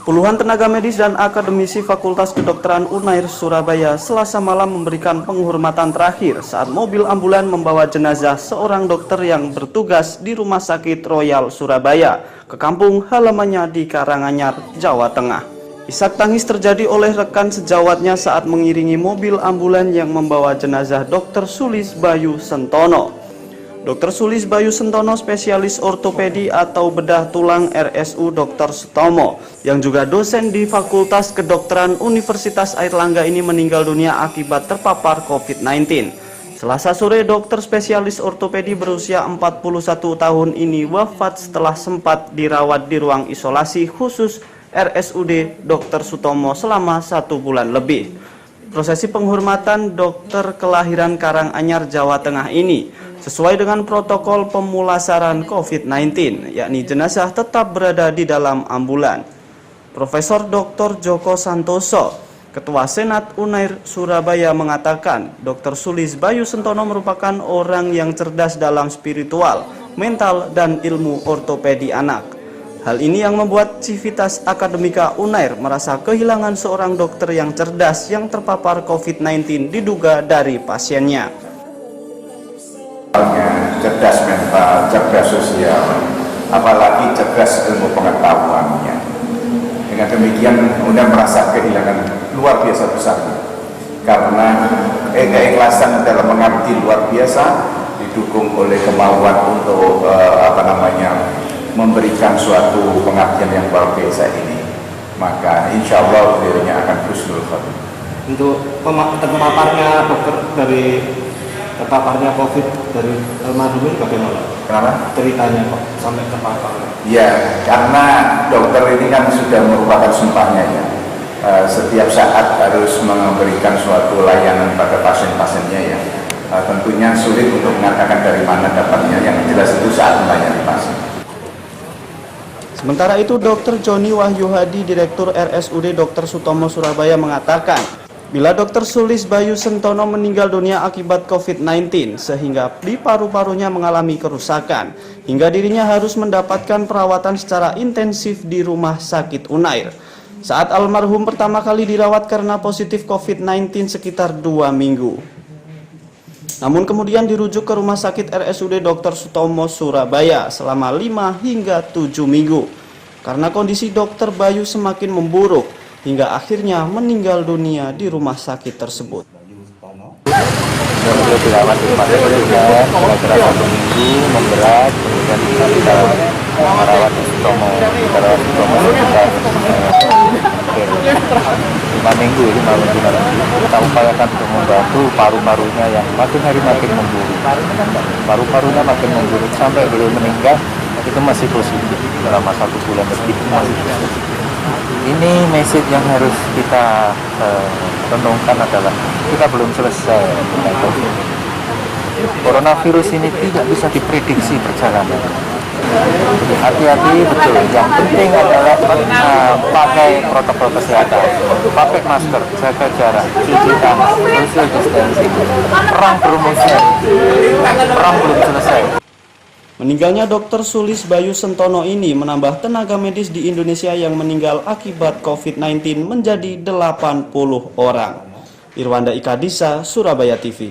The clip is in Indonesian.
Puluhan tenaga medis dan akademisi Fakultas Kedokteran UNAIR Surabaya Selasa malam memberikan penghormatan terakhir saat mobil ambulan membawa jenazah seorang dokter yang bertugas di Rumah Sakit Royal Surabaya ke kampung halamannya di Karanganyar, Jawa Tengah. Isak tangis terjadi oleh rekan sejawatnya saat mengiringi mobil ambulan yang membawa jenazah Dr. Sulis Bayu Sentono. Dr. Sulis Bayu Sentono, spesialis ortopedi atau bedah tulang RSU Dr. Sutomo, yang juga dosen di Fakultas Kedokteran Universitas Airlangga ini meninggal dunia akibat terpapar COVID-19. Selasa sore, dokter spesialis ortopedi berusia 41 tahun ini wafat setelah sempat dirawat di ruang isolasi khusus RSUD Dr. Sutomo selama 1 bulan lebih. Prosesi penghormatan dokter kelahiran Karanganyar, Jawa Tengah ini sesuai dengan protokol pemulasaran COVID-19, yakni jenazah tetap berada di dalam ambulan. Profesor Dr. Joko Santoso, Ketua Senat UNAIR Surabaya mengatakan, Dr. Sulis Bayu Sentono merupakan orang yang cerdas dalam spiritual, mental, dan ilmu ortopedi anak. Hal ini yang membuat Civitas Akademika UNAIR merasa kehilangan seorang dokter yang cerdas yang terpapar COVID-19 diduga dari pasiennya. Cerdas mental, cerdas sosial, apalagi cerdas ilmu pengetahuannya. Dengan demikian, kemudian merasa kehilangan luar biasa besar karena keikhlasan dalam mengabdi luar biasa didukung oleh kemauan untuk memberikan suatu pengabdian yang luar biasa ini. Maka insya Allah beliaunya akan husnul khotimah. Untuk terpaparnya dokter dari terpaparnya COVID dari almarhum ini bagaimana? Kenapa? Ceritanya kok sampai terpapar? Ya, karena dokter ini kan sudah merupakan sumpahnya ya. Setiap saat harus memberikan suatu layanan pada pasien-pasiennya ya. Tentunya sulit untuk mengatakan dari mana dapatnya, yang jelas itu saat melayani pasien. Sementara itu, Dr. Joni Wahyu Hadi, Direktur RSUD Dr. Sutomo Surabaya mengatakan, bila Dr. Sulis Bayu Sentono meninggal dunia akibat COVID-19 sehingga di paru-parunya mengalami kerusakan, hingga dirinya harus mendapatkan perawatan secara intensif di Rumah Sakit UNAIR. Saat almarhum pertama kali dirawat karena positif COVID-19 sekitar 2 minggu. Namun kemudian dirujuk ke Rumah Sakit RSUD Dr. Sutomo Surabaya selama 5 hingga 7 minggu. Karena kondisi Dr. Bayu semakin memburuk hingga akhirnya meninggal dunia di rumah sakit tersebut. Beliau dirawat di rumah sakit juga kira-kira 1 minggu, memberat, kemudian kita merawat di Sutomo sekitar 5 minggu. Kita upayakan untuk membantu paru-parunya yang makin hari makin memburuk. Paru-parunya makin memburuk sampai beliau meninggal itu masih positif selama 1 bulan lebih masih positif. Ini message yang harus kita renungkan adalah kita belum selesai dengan COVID. Coronavirus ini tidak bisa diprediksi perjalanan. Jadi hati-hati betul. Yang penting adalah pakai protokol kesehatan, pakai masker, jaga jarak, cuci tangan, social distancing. Perang belum selesai. Meninggalnya Dr. Sulis Bayu Sentono ini menambah tenaga medis di Indonesia yang meninggal akibat COVID-19 menjadi 80 orang. Irwanda Ikadisa, Surabaya TV.